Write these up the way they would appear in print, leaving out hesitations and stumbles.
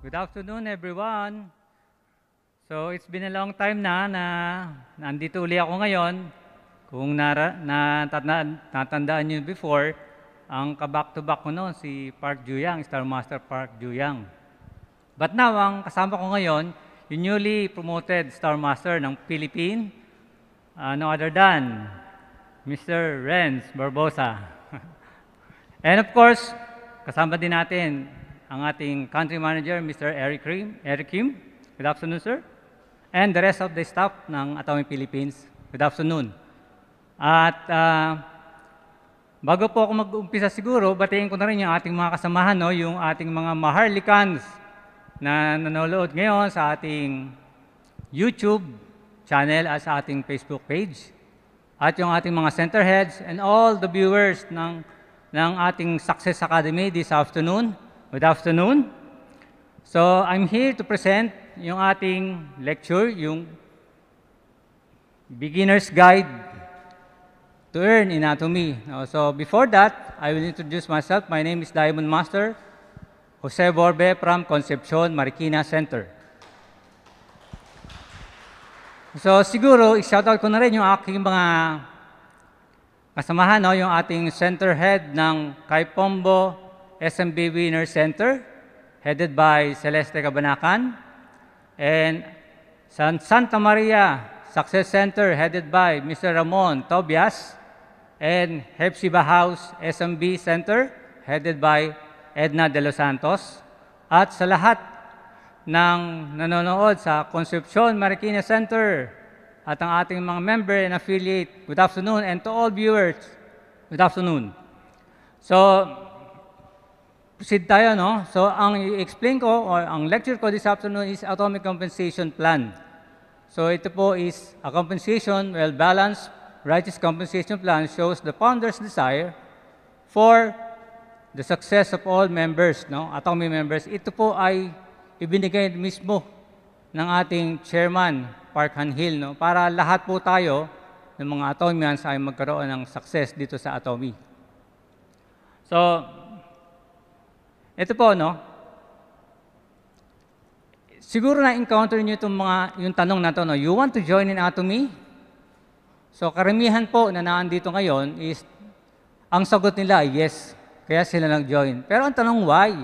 Good afternoon, everyone. So, it's been a long time na nandito uli ako ngayon. Kung natandaan nyo before, ang kaback-to-back ko noon, si Park Ju-yang, Star Master Park Ju-yang. But now, ang kasama ko ngayon, yung newly promoted Star Master ng Philippines, no other than Mr. Renz Barbosa. And of course, kasama din natin ang ating country manager, Mr. Eric Kim. Good afternoon, sir. And the rest of the staff ng Atomy Philippines. Good afternoon. At bago po ako mag-umpisa siguro, batiin ko na rin yung ating mga kasamahan, no? Yung ating mga Maharlikans na nanonood ngayon sa ating YouTube channel at sa ating Facebook page. At yung ating mga center heads and all the viewers ng ating Success Academy this afternoon. Good afternoon. So, I'm here to present yung ating lecture, yung Beginner's Guide to Earn in Atomy. So, before that, I will introduce myself. My name is Diamond Master Jose Borbe from Concepcion, Marikina Center. So, siguro, i-shoutout ko na rin yung aking mga kasamahan, no? Yung ating center head ng Kaipombo SMB Winner Center, headed by Celeste Cabanacan, and Santa Maria Success Center, headed by Mr. Ramon Tobias, and Hepsiba House SMB Center, headed by Edna De Los Santos. At sa lahat ng nanonood sa Concepcion Marikina Center at ang ating mga member and affiliate, good afternoon, and to all viewers, good afternoon. So, proceed tayo, no? So, ang i-explain ko, or ang lecture ko this afternoon is Atomic Compensation Plan. So, ito po is a compensation, well-balanced, righteous compensation plan shows the founder's desire for the success of all members, no? Atomy members. Ito po ay ibinigay mismo ng ating chairman, Park Han-Hill, no? Para lahat po tayo ng mga Atomians ay magkaroon ng success dito sa Atomy. So, ito po, no? Siguro na-encounter niyo yung tanong na to, no? You want to join in Atomy? So, karamihan po na naandito ngayon is, ang sagot nila ay yes. Kaya sila nag-join. Pero ang tanong, why?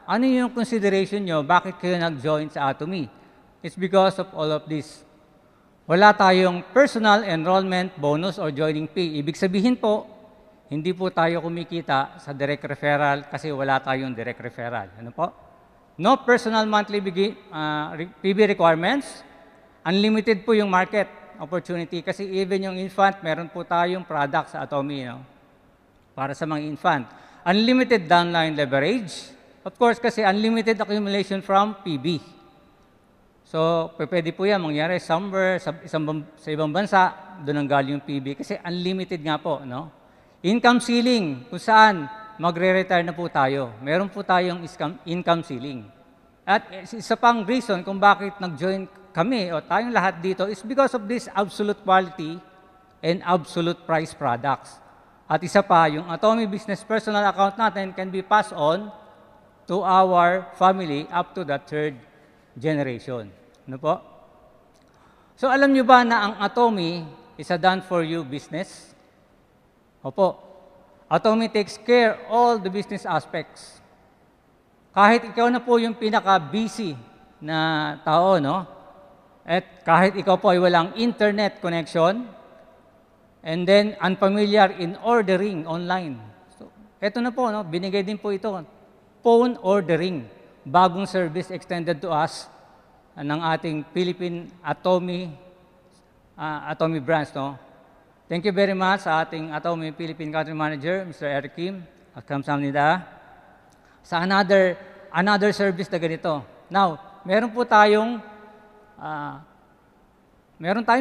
Ano yung consideration nyo? Bakit kayo nag-join sa Atomy? It's because of all of this. Wala tayong personal enrollment bonus or joining fee. Ibig sabihin po, hindi po tayo kumikita sa direct referral kasi wala tayong direct referral. Ano po? No personal monthly PB requirements. Unlimited po yung market opportunity kasi even yung infant, meron po tayong product sa Atomy, no? Para sa mga infant. Unlimited downline leverage. Of course, kasi unlimited accumulation from PB. So, pwede po yan mangyari somewhere sa ibang bansa, doon ang galing yung PB kasi unlimited nga po, no? Income ceiling, kung saan magre-retire na po tayo. Meron po tayong income ceiling. At isa pang reason kung bakit nag-join kami o tayong lahat dito is because of this absolute quality and absolute price products. At isa pa, yung Atomy Business Personal Account natin can be passed on to our family up to the third generation. Ano po? So alam nyo ba na ang Atomy is a done-for-you business? Opo. Atomy takes care all the business aspects. Kahit ikaw na po yung pinaka-busy na tao, no? At kahit ikaw po ay walang internet connection, and then unfamiliar in ordering online. So, eto na po, no? Binigay din po ito. Phone ordering. Bagong service extended to us ng ating Philippine Atomy branch, no? Thank you very much sa ating Atomy Philippine Country Manager, Mr. Eric Kim, at kamsahamnida, sa another service na ganito. Now, meron tayong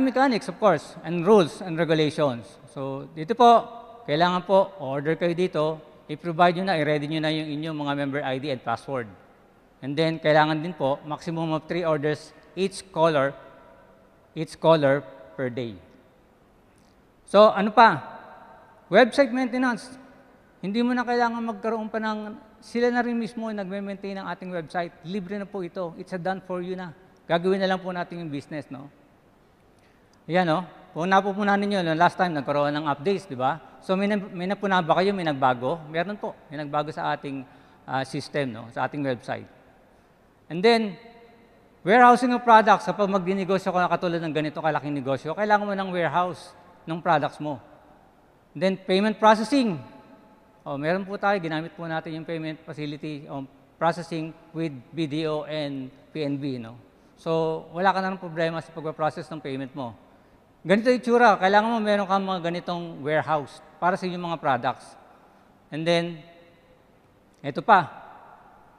mechanics, of course, and rules and regulations. So, dito po, kailangan po, order kayo dito, i-provide nyo na, i-ready nyo na yung inyong mga member ID and password. And then, kailangan din po, maximum of 3 orders each caller per day. So, ano pa? Website maintenance. Hindi mo na kailangan magkaroon pa ng sila na rin mismo nagme-maintain ng ating website. Libre na po ito. It's a done for you na. Gagawin na lang po natin yung business, no? Ayan, no? Kung napupunan ninyo, last time nagkaroon ng updates, di ba? So may napunan ba kayo, may nagbago? Meron po, may nagbago sa ating system, no? Sa ating website. And then, warehousing of products, kapag magdinegosyo ka katulad ng ganito kalaking negosyo, kailangan mo ng warehouse ng products mo. And then, payment processing. Meron po tayo, ginamit po natin yung payment facility processing with BDO and PNB, no? So, wala ka na ng problema sa pag-process ng payment mo. Ganito yung itsura, kailangan mo meron kang mga ganitong warehouse para sa inyong mga products. And then, ito pa,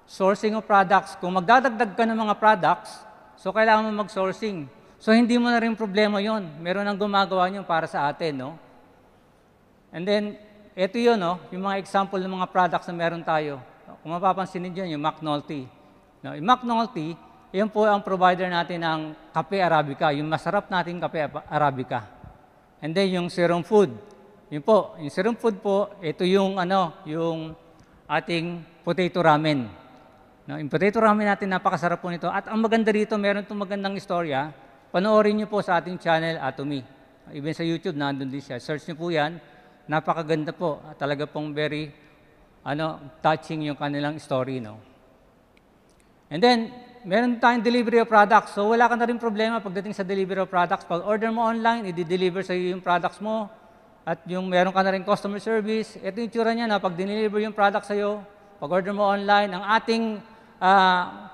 sourcing of products. Kung magdadagdag ka ng mga products, so kailangan mo mag-sourcing. So, hindi mo na rin problema yon. Meron nang gumagawa nyo para sa atin, no? And then, ito yun, no? Yung mga example ng mga products na meron tayo. Kung mapapansin niyo yung McNulty. No? Yung McNulty, yan po ang provider natin ng kape Arabica, yung masarap nating kape Arabica. And then yung Serum Food. Yun po, yung Serum Food po, ito yung yung ating potato ramen. No, yung potato ramen natin, napakasarap po nito. At ang maganda dito, meron itong magandang istorya. Panoorin niyo po sa ating channel, Atomy. Even sa YouTube, nandun din siya. Search niyo po yan. Napakaganda po. Talaga pong very touching yung kanilang story, no? And then, meron tayong delivery of products. So, wala ka na rin problema pagdating sa delivery of products. Pag order mo online, i-deliver sa iyo yung products mo. At yung meron ka na rin customer service. Ito yung tsura niya na pag deliver yung product sa iyo, pag order mo online, ang ating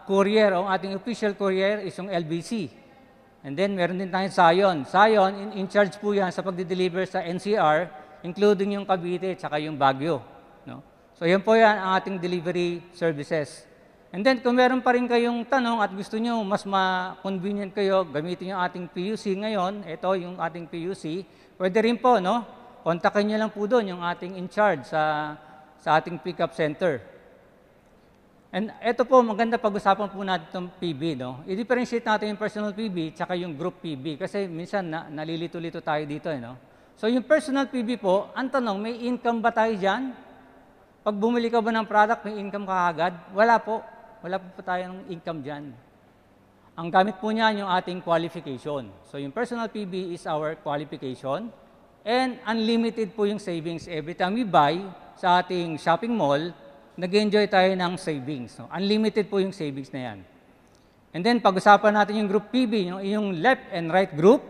courier o ang ating official courier is yung LBC. And then, meron din tayong Sayon. Sayon, in charge po yan sa pag-deliver sa NCR, including yung Cavite at yung Baguio. No? So, yan po yan ang ating delivery services. And then, kung meron pa rin kayong tanong at gusto nyo mas ma-convenient kayo, gamitin yung ating PUC ngayon, ito yung ating PUC, pwede rin po, no? Kontakin nyo lang po doon yung ating in charge sa ating pick-up center. And ito po, maganda pag-usapan po natin itong PB, no? I-differentiate natin yung personal PB tsaka yung group PB kasi minsan nalilito-lito tayo dito, no? So, yung personal PB po, ang tanong, may income ba tayo dyan? Pag bumili ka ba ng product, may income ka agad? Wala po. Wala po tayong income dyan. Ang gamit po niyan yung ating qualification. So, yung personal PB is our qualification and unlimited po yung savings. Every time we buy sa ating shopping mall, nag-enjoy tayo ng savings. So, unlimited po yung savings na yan. And then, pag-usapan natin yung group PB, yung left and right group.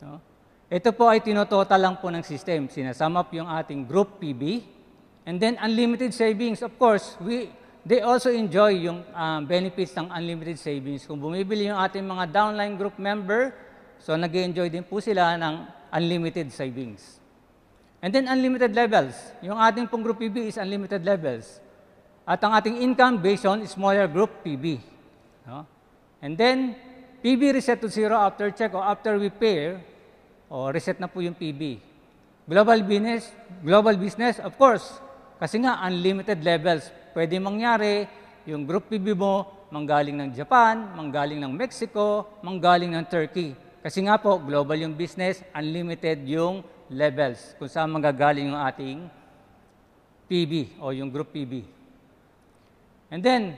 No? Ito po ay tinototal lang po ng system. Sinasum up yung ating group PB. And then, unlimited savings. Of course, they also enjoy yung benefits ng unlimited savings. Kung bumibili yung ating mga downline group member, so nag-enjoy din po sila ng unlimited savings. And then unlimited levels. Yung ating pong group PB is unlimited levels. At ang ating income based on smaller group PB. No? And then, PB reset to zero after check or after we pay, reset na po yung PB. Global business, of course, kasi nga unlimited levels. Pwede mangyari, yung group PB mo, manggaling ng Japan, manggaling ng Mexico, manggaling ng Turkey. Kasi nga po, global yung business, unlimited yung levels kung saan manggagaling yung ating PB o yung group PB. And then,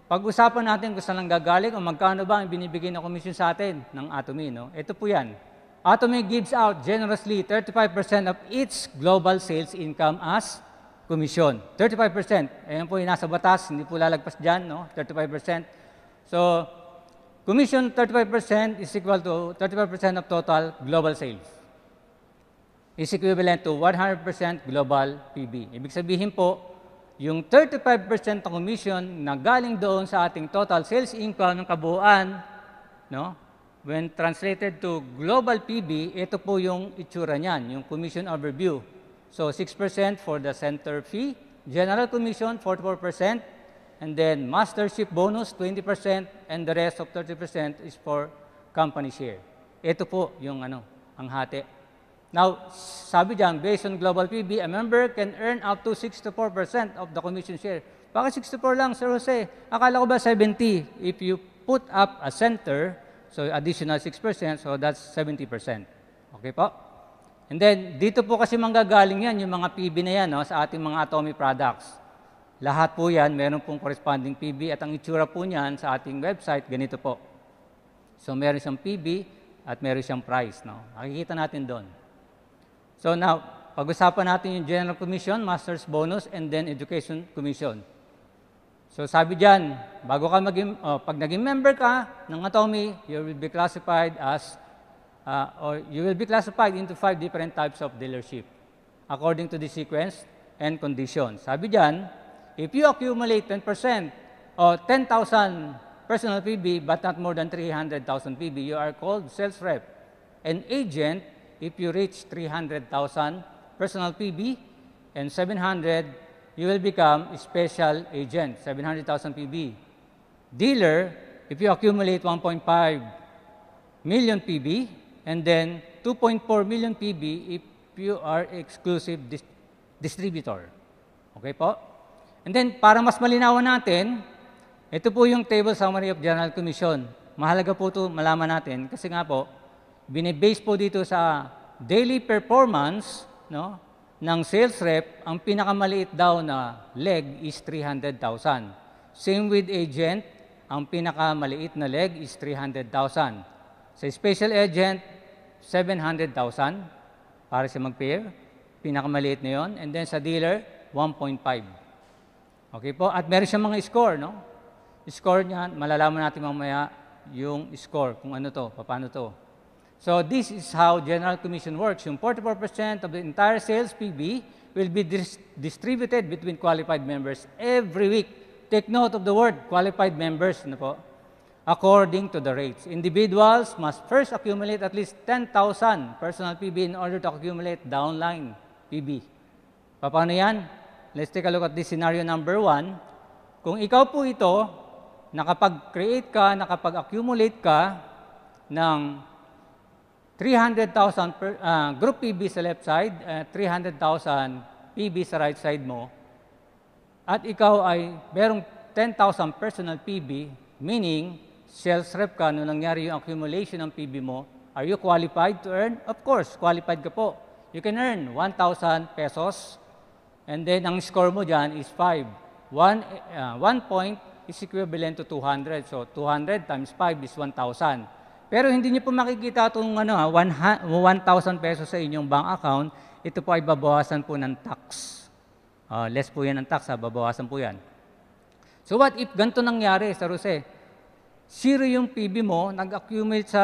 pag-usapan natin kung saan nanggagaling o magkano ba ang binibigay na commission sa atin ng Atomy. No? Ito po yan. Atomy gives out generously 35% of its global sales income as commission. 35%. Ayan po yung nasa batas, hindi po lalagpas dyan, no? 35%. So, commission 35% is equal to 35% of total global sales. Is equivalent to 100% global PB. Ibig sabihin po, yung 35% ng commission na galing doon sa ating total sales income ng kabuuan, no? When translated to global PB, ito po yung itsura niyan, yung commission overview. So, 6% for the center fee, general commission, 44%, and then mastership bonus, 20%, and the rest of 30% is for company share. Ito po yung ang hati. Now, sabi diyan, based on global PB, a member can earn up to 64% of the commission share. Bakit 64 lang, Sir Jose? Akala ko ba 70? If you put up a center, so additional 6%, so that's 70%. Okay po? And then, dito po kasi manggagaling yan, yung mga PB na yan, no, sa ating mga Atomy products. Lahat po yan, meron pong corresponding PB at ang itsura po niyan sa ating website, ganito po. So meron siyang PB at meron siyang price. No? Makikita natin doon. So now, pag-usapan natin yung General Commission, Master's Bonus, and then Education Commission. So sabi dyan, bago ka pag naging member ka ng Atomy, you will be classified as, or you will be classified into 5 different types of dealership according to the sequence and conditions. Sabi dyan, if you accumulate 10% or 10,000 personal PB but not more than 300,000 PB, you are called sales rep. An agent, if you reach 300,000 personal PB and 700, you will become a special agent, 700,000 PB. Dealer, if you accumulate 1.5 million PB and then 2.4 million PB if you are exclusive distributor. Okay po? And then, para mas malinawan natin, ito po yung table summary of General Commission. Mahalaga po ito malaman natin kasi nga po, binibase po dito sa daily performance no, ng sales rep, ang pinakamaliit daw na leg is 300,000. Same with agent, ang pinakamaliit na leg is 300,000. Sa special agent, 700,000 para siya mag-pair, pinakamaliit na yon. And then sa dealer, 1.5. Okay po? At meron siyang mga score, no? Score niya, malalaman natin mamaya yung score, kung ano to, paano to. So this is how General Commission works. Yung 44% of the entire sales PB will be distributed between qualified members every week. Take note of the word, qualified members, ano po? According to the rates. Individuals must first accumulate at least 10,000 personal PB in order to accumulate downline PB. Paano yan? Let's take a look at this scenario number 1. Kung ikaw po ito, nakapag-create ka, nakapag-accumulate ka ng 300,000 group PB sa left side, 300,000 PB sa right side mo, at ikaw ay merong 10,000 personal PB, meaning sales rep ka nung nangyari yung accumulation ng PB mo, are you qualified to earn? Of course, qualified ka po. You can earn 1,000 pesos, and then ang score mo dyan is 5. 1 point is equivalent to 200. So, 200 times 5 is 1,000. Pero hindi niyo po makikita itong 1,000 pesos sa inyong bank account. Ito po ay babawasan po ng tax. Less po yan ng tax, babawasan po yan. So, what if ganito nangyari sa Rose? Zero yung PB mo, nag-accumulate sa,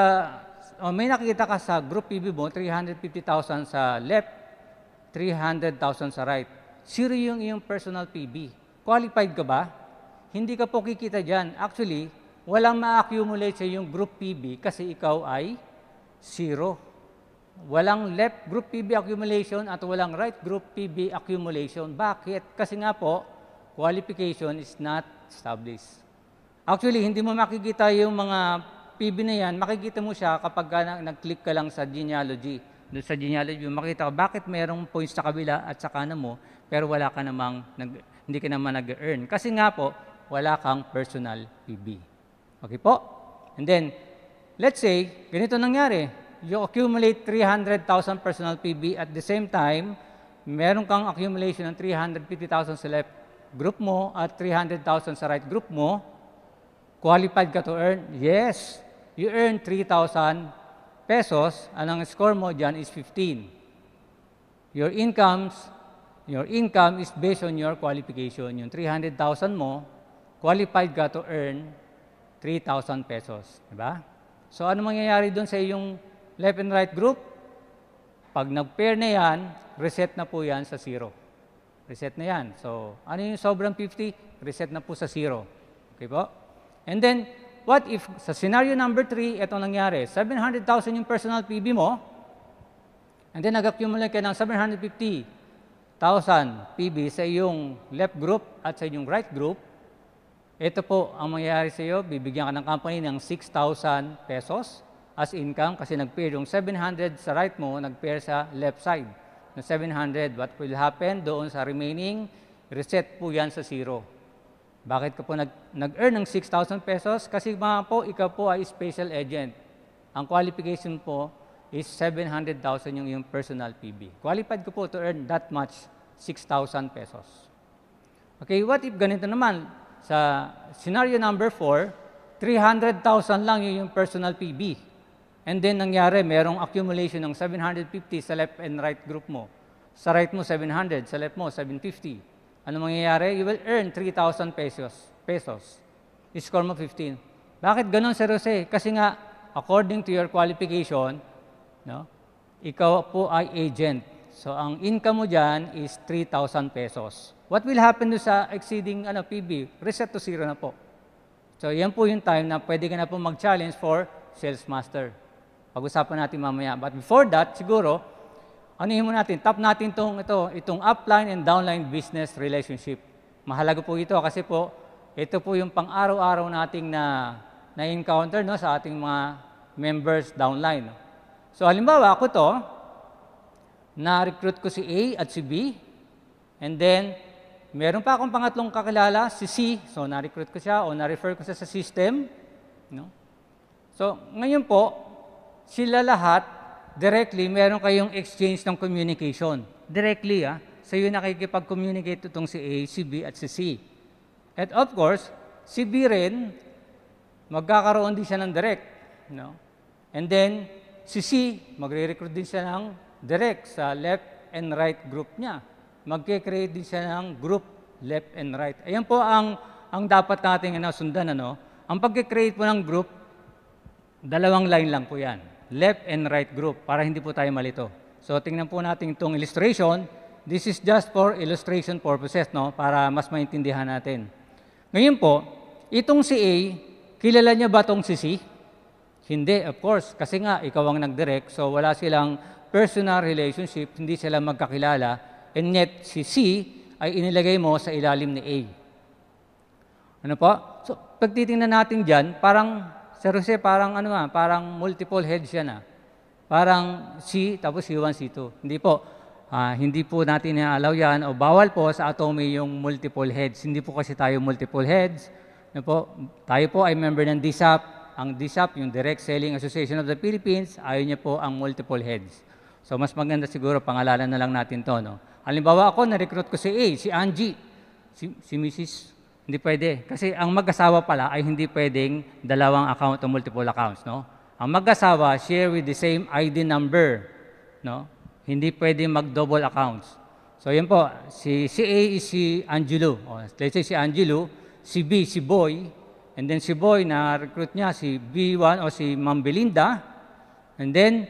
may nakikita ka sa group PB mo, 350,000 sa left, 300,000 sa right. Zero yung iyong personal PB. Qualified ka ba? Hindi ka po kikita dyan. Actually, walang ma-accumulate sa iyong group PB kasi ikaw ay zero. Walang left group PB accumulation at walang right group PB accumulation. Bakit? Kasi nga po, qualification is not established. Actually, hindi mo makikita yung mga PB na yan. Makikita mo siya kapag nag-click ka lang sa genealogy. Doon sa genealogy, makikita ka bakit mayroong points sa kabila at sa kanan mo, pero wala ka namang, hindi ka naman nag-earn. Kasi nga po, wala kang personal PB. Okay po? And then, let's say, ganito nangyari. You accumulate 300,000 personal PB at the same time, meron kang accumulation ng 350,000 sa left group mo at 300,000 sa right group mo. Qualified ka to earn? Yes. You earn 3,000 pesos. Ang score mo dyan is 15. Your income is based on your qualification. Yung 300,000 mo, qualified ka to earn 3,000 pesos. Diba? So, ano mangyayari doon sa iyong left and right group? Pag nag-pair na yan, reset na po yan sa 0. Reset na yan. So, ano yung sobrang 50? Reset na po sa 0. Okay po? And then, what if sa scenario number 3, ito nangyari, 700,000 yung personal PB mo, and then nag-accumulate ka ng 750,000 PB sa iyong left group at sa iyong right group, ito po ang mangyayari sa iyo, bibigyan ka ng company ng 6,000 pesos as income kasi nag-pair yung 700 sa right mo, nag-pair sa left side na 700. What will happen doon sa remaining? Reset po yan sa 0. Bakit ka po nag-earn ng 6,000 pesos? Kasi mga po, ikaw po ay special agent. Ang qualification po is 700,000 yung iyong personal PB. Qualified ko po to earn that much, 6,000 pesos. Okay, what if ganito naman? Sa scenario number 4, 300,000 lang yung personal PB. And then nangyari, merong accumulation ng 750 sa left and right group mo. Sa right mo, 700. Sa left mo, 750. Ano mangyayari? You will earn 3,000 pesos. Score mo 15. Bakit ganun, Sir Jose? Kasi nga, according to your qualification, no, ikaw po ay agent. So, ang income mo dyan is 3,000 pesos. What will happen sa exceeding PB? Reset to zero na po. So, yan po yung time na pwede ka na po mag-challenge for sales master. Pag-usapan natin mamaya. But before that, siguro, anuhin mo natin, tap natin itong upline and downline business relationship. Mahalaga po ito kasi po, ito po yung pang-araw-araw nating na-encounter sa ating mga members downline. So, halimbawa, ako na-recruit ko si A at si B, and then, meron pa akong pangatlong kakilala, si C. So, na-recruit ko siya o na-refer ko siya sa system. No? So, ngayon po, sila lahat, directly, meron kayong exchange ng communication. Directly, sa'yo nakikipag-communicate itong si A, si B, at si C. At of course, si B rin, magkakaroon din siya ng direct. No? And then, si C, magre-recruit din siya ng direct sa left and right group niya. Magke-create din siya ng group left and right. Ayan po ang dapat nating sundan. Ang pagke-create po ng group, 2 line lang po yan. Left and right group, para hindi po tayo malito. So, tingnan po natin itong illustration. This is just for illustration purposes, para mas maintindihan natin. Ngayon po, itong si A, kilala niya ba itong si C? Hindi, of course. Kasi nga, ikaw ang nag-direct, so wala silang personal relationship, hindi sila magkakilala, and yet si C ay inilagay mo sa ilalim ni A. Ano po? So, pag titingnan natin dyan, parang, Sir Jose, parang parang multiple heads yan. Parang C, tapos C1, C2. Hindi po. Hindi po natin na-allow yan o bawal po sa Atomy yung multiple heads. Hindi po kasi tayo multiple heads. Ano po? Tayo po ay member ng DSAP. Ang DSAP, yung Direct Selling Association of the Philippines, ayaw niya po ang multiple heads. So, mas maganda siguro, pangalanan na lang natin to. Halimbawa ako, na-recruit ko si A, si Angie, si Mrs. Hindi pwede. Kasi ang mag-asawa pala ay hindi pwedeng 2 account o multiple accounts. Ang mag-asawa, share with the same ID number. Hindi pwedeng mag-double accounts. So, yan po. Si A is si Angelo. Let's say si Angelo, si B, si Boy, and then si Boy, na-recruit niya si B1 o si Ma'am Belinda, and then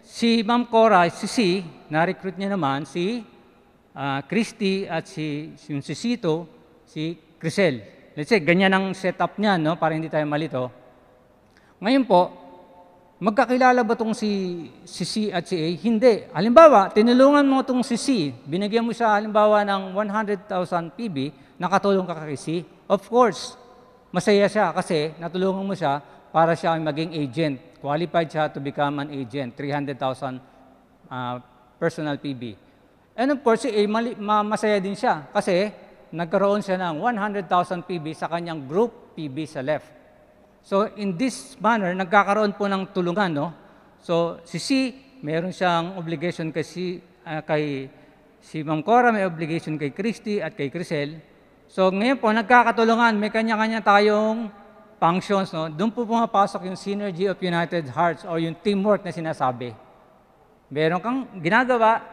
si Ma'am Cora, si C, na-recruit niya naman si Christy at si Cito, si Crisel. Let's say, ganyan ang setup niya, para hindi tayo malito. Ngayon po, magkakilala ba itong si C at si A? Hindi. Halimbawa, tinulungan mo itong si C, binigyan mo siya halimbawa ng 100,000 PB, nakatulong ka kay C. Of course, masaya siya kasi natulungan mo siya para siya ay maging agent. Qualified siya to become an agent, 300,000 personal PB. And of course, si A, masaya din siya kasi nagkaroon siya ng 100,000 PB sa kanyang group PB sa left. So, in this manner, nagkakaroon po ng tulungan, So, si C, meron siyang obligation kay si Ma'am Cora, may obligation kay Christy at kay Crisel. So, ngayon po, nagkakatulungan, may kanya-kanya tayong functions, Doon po pumapasok yung synergy of united hearts or yung teamwork na sinasabi. Meron kang ginagawa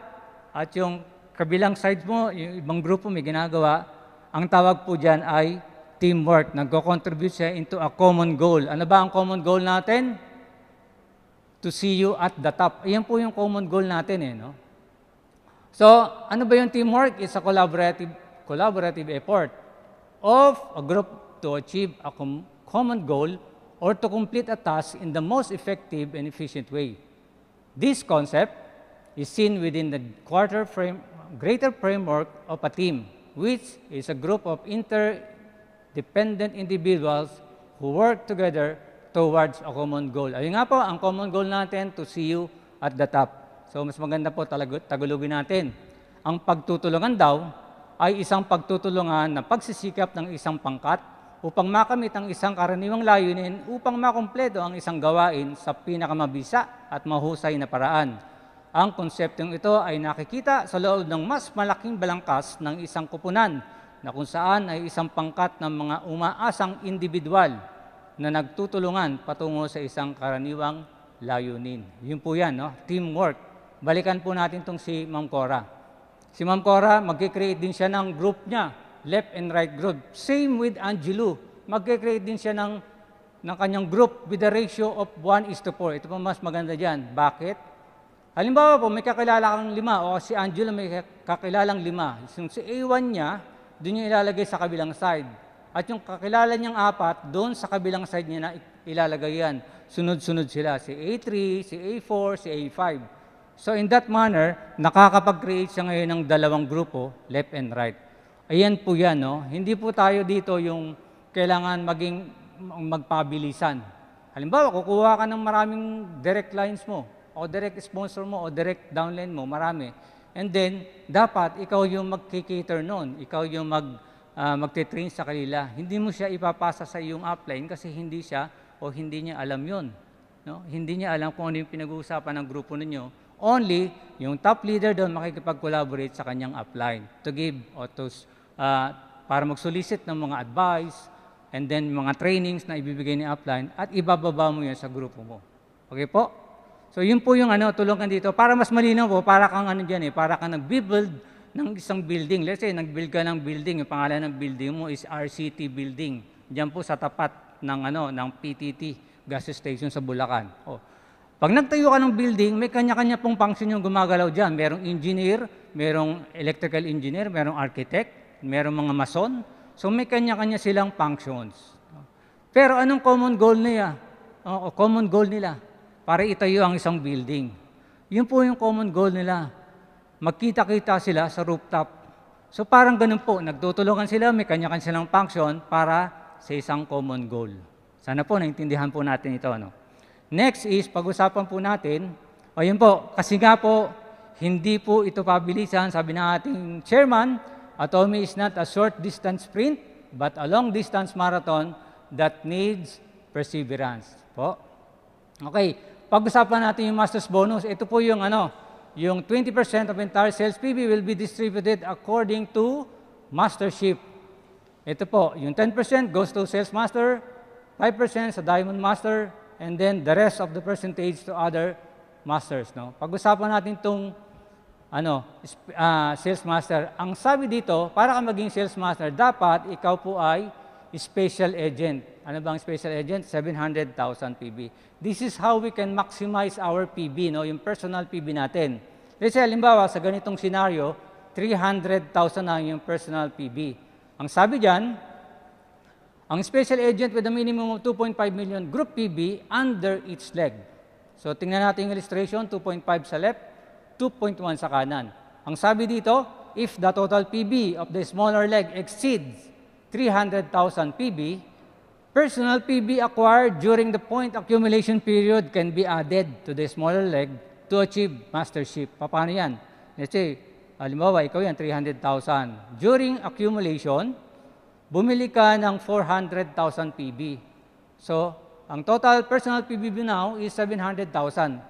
at yung kabilang sides mo, yung ibang grupo may ginagawa, ang tawag po dyan ay teamwork. Nagko-contribute siya into a common goal. Ano ba ang common goal natin? To see you at the top. Ayan po yung common goal natin. So, ano ba yung teamwork? It's a collaborative effort of a group to achieve a common goal or to complete a task in the most effective and efficient way. This concept is seen within the greater framework of a team, which is a group of interdependent individuals who work together towards a common goal. Ayun nga po, ang common goal natin, to see you at the top. So, mas maganda po tagalogin natin. Ang pagtutulungan daw ay isang pagtutulungan na pagsisikap ng isang pangkat upang makamit ang isang karaniwang layunin upang makumpleto ang isang gawain sa pinakamabisa at mahusay na paraan. Ang konseptong ito ay nakikita sa loob ng mas malaking balangkas ng isang kupunan na kung saan ay isang pangkat ng mga umaasang individual na nagtutulungan patungo sa isang karaniwang layunin. Yun po yan, no? Teamwork. Balikan po natin itong si Ma'am Cora. Si Ma'am Cora, mag-create din siya ng group niya, left and right group. Same with Angelo. Mag-create din siya ng kanyang group with a ratio of 1:4. Ito po mas maganda dyan. Bakit? Halimbawa po, may kakilala kang 5 o si Angelo may kakilalang 5. Si A1 niya, doon niya ilalagay sa kabilang side. At yung kakilala niyang 4, doon sa kabilang side niya na ilalagay yan. Sunod-sunod sila. Si A3, si A4, si A5. So in that manner, nakakapag-create siya ngayon ng dalawang grupo, left and right. Ayan po yan, no? Hindi po tayo dito yung kailangan magpabilisan. Halimbawa, kukuha ka ng maraming direct lines mo, o direct sponsor mo, o direct downline mo, marami. And then, dapat ikaw yung mag-cater noon. Ikaw yung magte-train sa kanila. Hindi mo siya ipapasa sa iyong upline kasi hindi siya o hindi niya alam yun. No? Hindi niya alam kung ano yung pinag-uusapan ng grupo ninyo. Only, yung top leader doon makikipag-collaborate sa kanyang upline to give o to, para mag-solicit ng mga advice and then mga trainings na ibibigay ni upline at ibababa mo yan sa grupo mo. Okay po? So yun po yung tulungan dito. Para mas malinaw po, para kang para kang nag-build ng isang building. Let's say, nag-build ka ng building, yung pangalan ng building mo is RCT Building. Diyan po sa tapat ng PTT, gas station sa Bulacan. Pag nagtayo ka ng building, may kanya-kanya pong function yung gumagalaw dyan. Merong engineer, merong electrical engineer, merong architect, merong mga mason. So may kanya-kanya silang functions. Pero anong common goal nila? Common goal nila, para itayo ang isang building. Yun po yung common goal nila. Magkita-kita sila sa rooftop. So parang ganun po, nagtutulungan sila, may kanya-kanya silang function para sa isang common goal. Sana po, naintindihan po natin ito. Next is, pag-usapan po natin, yun po, kasi nga po, hindi po ito pabilisan, sabi ng ating chairman, Atomy is not a short distance sprint, but a long distance marathon that needs perseverance. Po. Okay, pag-usapan natin yung master's bonus, ito po yung yung 20% of entire sales PB will be distributed according to mastership. Ito po, yung 10% goes to sales master, 5% sa diamond master, and then the rest of the percentage to other masters. No? Pag-usapan natin itong sales master. Ang sabi dito, para ka maging sales master, dapat ikaw po ay special agent. Ano bang special agent? 700,000 PB. This is how we can maximize our PB, no? Yung personal PB natin. Let's say, halimbawa, sa ganitong scenario, 300,000 na yung personal PB. Ang sabi dyan, ang special agent with a minimum of 2.5 million group PB under each leg. So, tingnan natin yung illustration, 2.5 sa left, 2.1 sa kanan. Ang sabi dito, if the total PB of the smaller leg exceeds 300,000 PB, personal PB acquired during the point accumulation period can be added to the smaller leg to achieve mastership. Paano yan? Let's say, halimbawa, ikaw yan, 300,000. During accumulation, bumili ka ng 400,000 PB. So, ang total personal PB now is 700,000.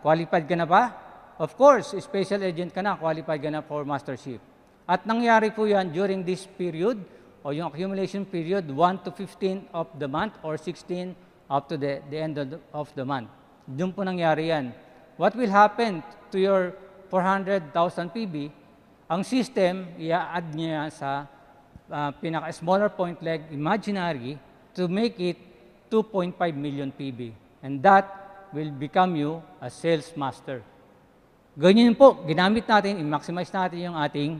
Qualified ka na ba? Of course, special agent ka na, qualified ka na for mastership. At nangyari po yan during this period, o yung accumulation period, 1 to 15 of the month or 16 up to the end of the month. Doon po nangyari yan. What will happen to your 400,000 PB? Ang system, i-add niya sa pinaka-smaller point leg, imaginary, to make it 2.5 million PB. And that will become you a sales master. Ganyan po, ginamit natin, i-maximize natin yung ating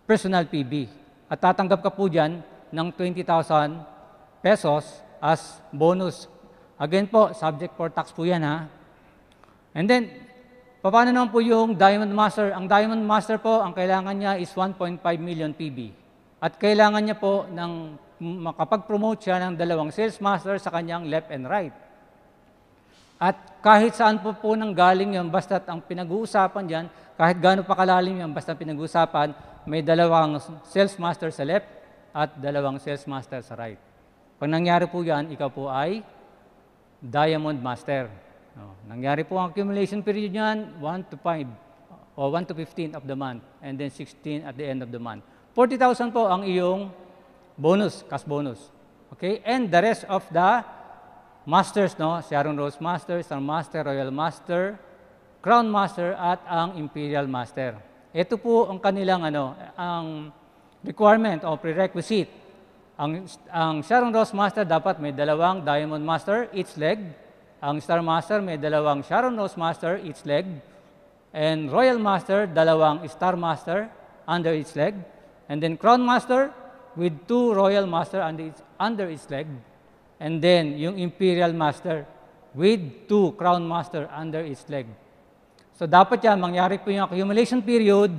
personal PB. At tatanggap ka po dyan ng 20,000 pesos as bonus. Again po, subject for tax po yan ha. And then, paano naman po yung Diamond Master? Ang Diamond Master po, ang kailangan niya is 1.5 million PB. At kailangan niya po ng makapag-promote siya ng 2 sales master sa kanyang left and right. At kahit saan po nang galing yun, basta't ang pinag-uusapan dyan, kahit gaano pa kalalim yun, basta pinag-uusapan, may 2 sales master sa left at 2 sales master sa right. Pag nangyari po yan, ikaw po ay Diamond Master. Nangyari po ang accumulation period niyan, 1 to 5 o 1 to 15 of the month and then 16 at the end of the month. 40,000 po ang iyong bonus, cash bonus. Okay? And the rest of the masters, no? Sharon Rose Master, Star Master, Royal Master, Crown Master, at ang Imperial Master. Ito po ang kanilang ang requirement o prerequisite. Ang Sharon Rose Master dapat may dalawang Diamond Master each leg. Ang Star Master may dalawang Sharon Rose Master each leg. And Royal Master, dalawang Star Master under each leg. And then Crown Master with 2 Royal Master under each leg. And then yung Imperial Master with 2 Crown Master under each leg. So dapat yan, mangyari po yung accumulation period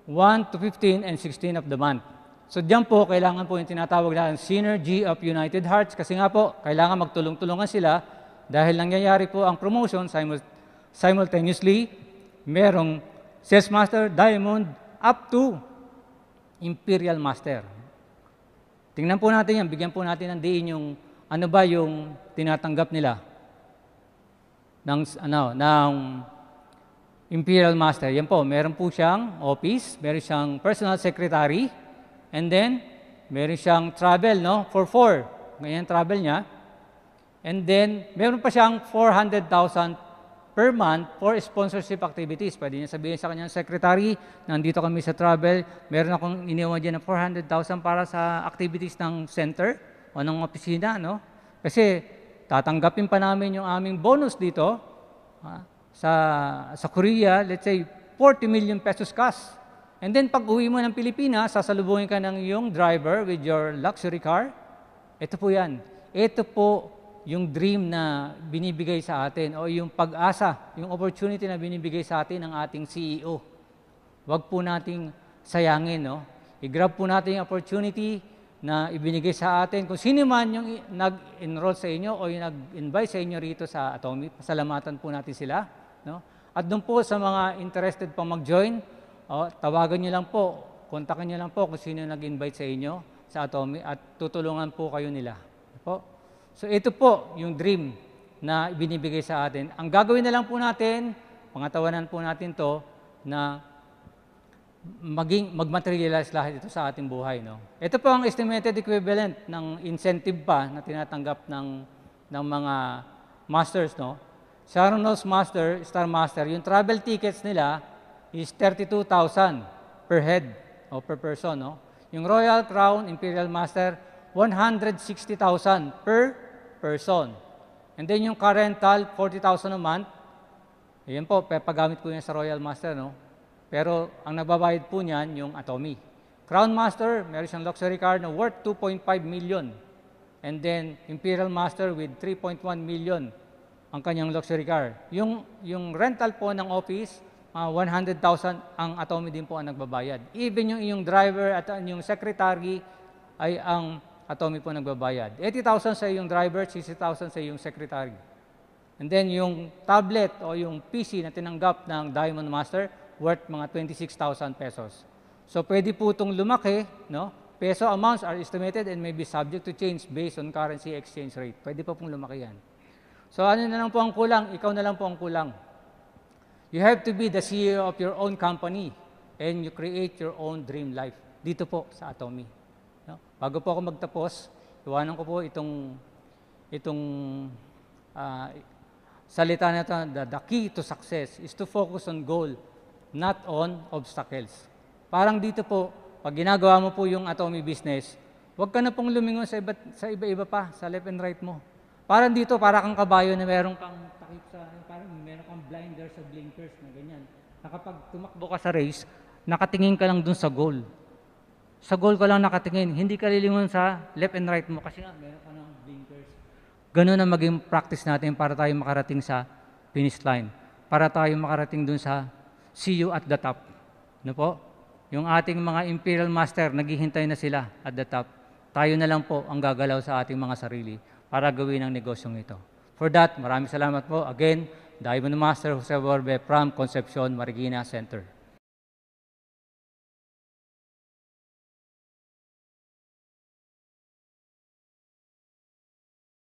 1 to 15 and 16 of the month. So diyan po, kailangan po yung tinatawag na Synergy of United Hearts kasi nga po, kailangan magtulong-tulungan sila dahil nangyayari po ang promotion simultaneously, merong Sales Master, Diamond, up to Imperial Master. Tingnan po natin yan, bigyan po natin ng diin yung ano ba yung tinatanggap nila ng Imperial Master. Yan po, meron po siyang office, meron siyang personal secretary, and then meron siyang travel, no? For 4. Ganyan travel niya. And then, meron pa siyang 400,000 per month for sponsorship activities. Pwede niya sabihin sa kanyang secretary, nandito kami sa travel, meron akong iniwan dyan ng 400,000 para sa activities ng center o ng opisina, no? Kasi tatanggapin pa namin yung aming bonus dito sa Korea, let's say 40 million pesos cash. And then pag uwi mo ng Pilipinas, sasalubungin ka ng iyong driver with your luxury car. Ito po yan. Ito po yung dream na binibigay sa atin o yung pag-asa, yung opportunity na binibigay sa atin ng ating CEO. Huwag po nating sayangin, no? I-grab po natin yung opportunity na ibinigay sa atin. Kung sino man yung nag-enroll sa inyo o yung nag-invite sa inyo rito sa Atomy, pasalamatan po natin sila, no? At doon po sa mga interested pa mag-join, tawagan nyo lang po, kontakin nyo lang po kung sino nag-invite sa inyo sa Atomy at tutulungan po kayo nila. Po? So ito po yung dream na ibinibigay sa atin. Ang gagawin na lang po natin, pangatawanan po natin to na mag-materialize lahat ito sa ating buhay. No? Ito po ang estimated equivalent ng incentive pa na tinatanggap ng mga masters. No? Sharon Rose Master, Star Master, yung travel tickets nila is 32,000 per head o per person. No? Yung Royal Crown, Imperial Master, 160,000 per person. And then yung car rental, 40,000 a month. Ayan po, pagamit po yan sa Royal Master, no? Pero ang nagbabayad po niyan, yung Atomy. Crown Master, meron siyang luxury car na worth 2.5 million. And then Imperial Master with 3.1 million ang kanyang luxury car. Yung rental po ng office, 100,000 ang Atomy din po ang nagbabayad. Even yung iyong driver at yung secretary ay ang Atomy po nagbabayad. 80,000 sa iyong driver, 60,000 sa iyong secretary. And then yung tablet o yung PC na tinanggap ng Diamond Master, worth mga 26,000 pesos. So pwede po itong lumaki, no? Peso amounts are estimated and may be subject to change based on currency exchange rate. Pwede pa pong lumaki yan. So ano na lang po ang kulang? Ikaw na lang po ang kulang. You have to be the CEO of your own company and you create your own dream life. Dito po sa Atomy. No? Bago po ako magtapos, iwanan ko po itong salita na ito, the key to success is to focus on goal, not on obstacles. Parang dito po, pag ginagawa mo po yung Atomy business, huwag ka na pong lumingon sa iba-iba pa, sa left and right mo. Parang dito, para kang kabayo na meron kang takip parang meron kang blinder sa blinkers na ganyan. Na kapag tumakbo ka sa race, nakatingin ka lang dun sa goal. Sa goal ka lang nakatingin, hindi ka lilingon sa left and right mo kasi nga meron ka ng blinkers. Ganun ang maging practice natin para tayo makarating sa finish line. Para tayo makarating dun sa see you at the top. Ano po? Yung ating mga Imperial Master, naghihintay na sila at the top. Tayo na lang po ang gagalaw sa ating mga sarili para gawin ang negosyong ito. For that, maraming salamat po. Again, Diamond Master Jose Borbe from Concepcion, Marikina Center.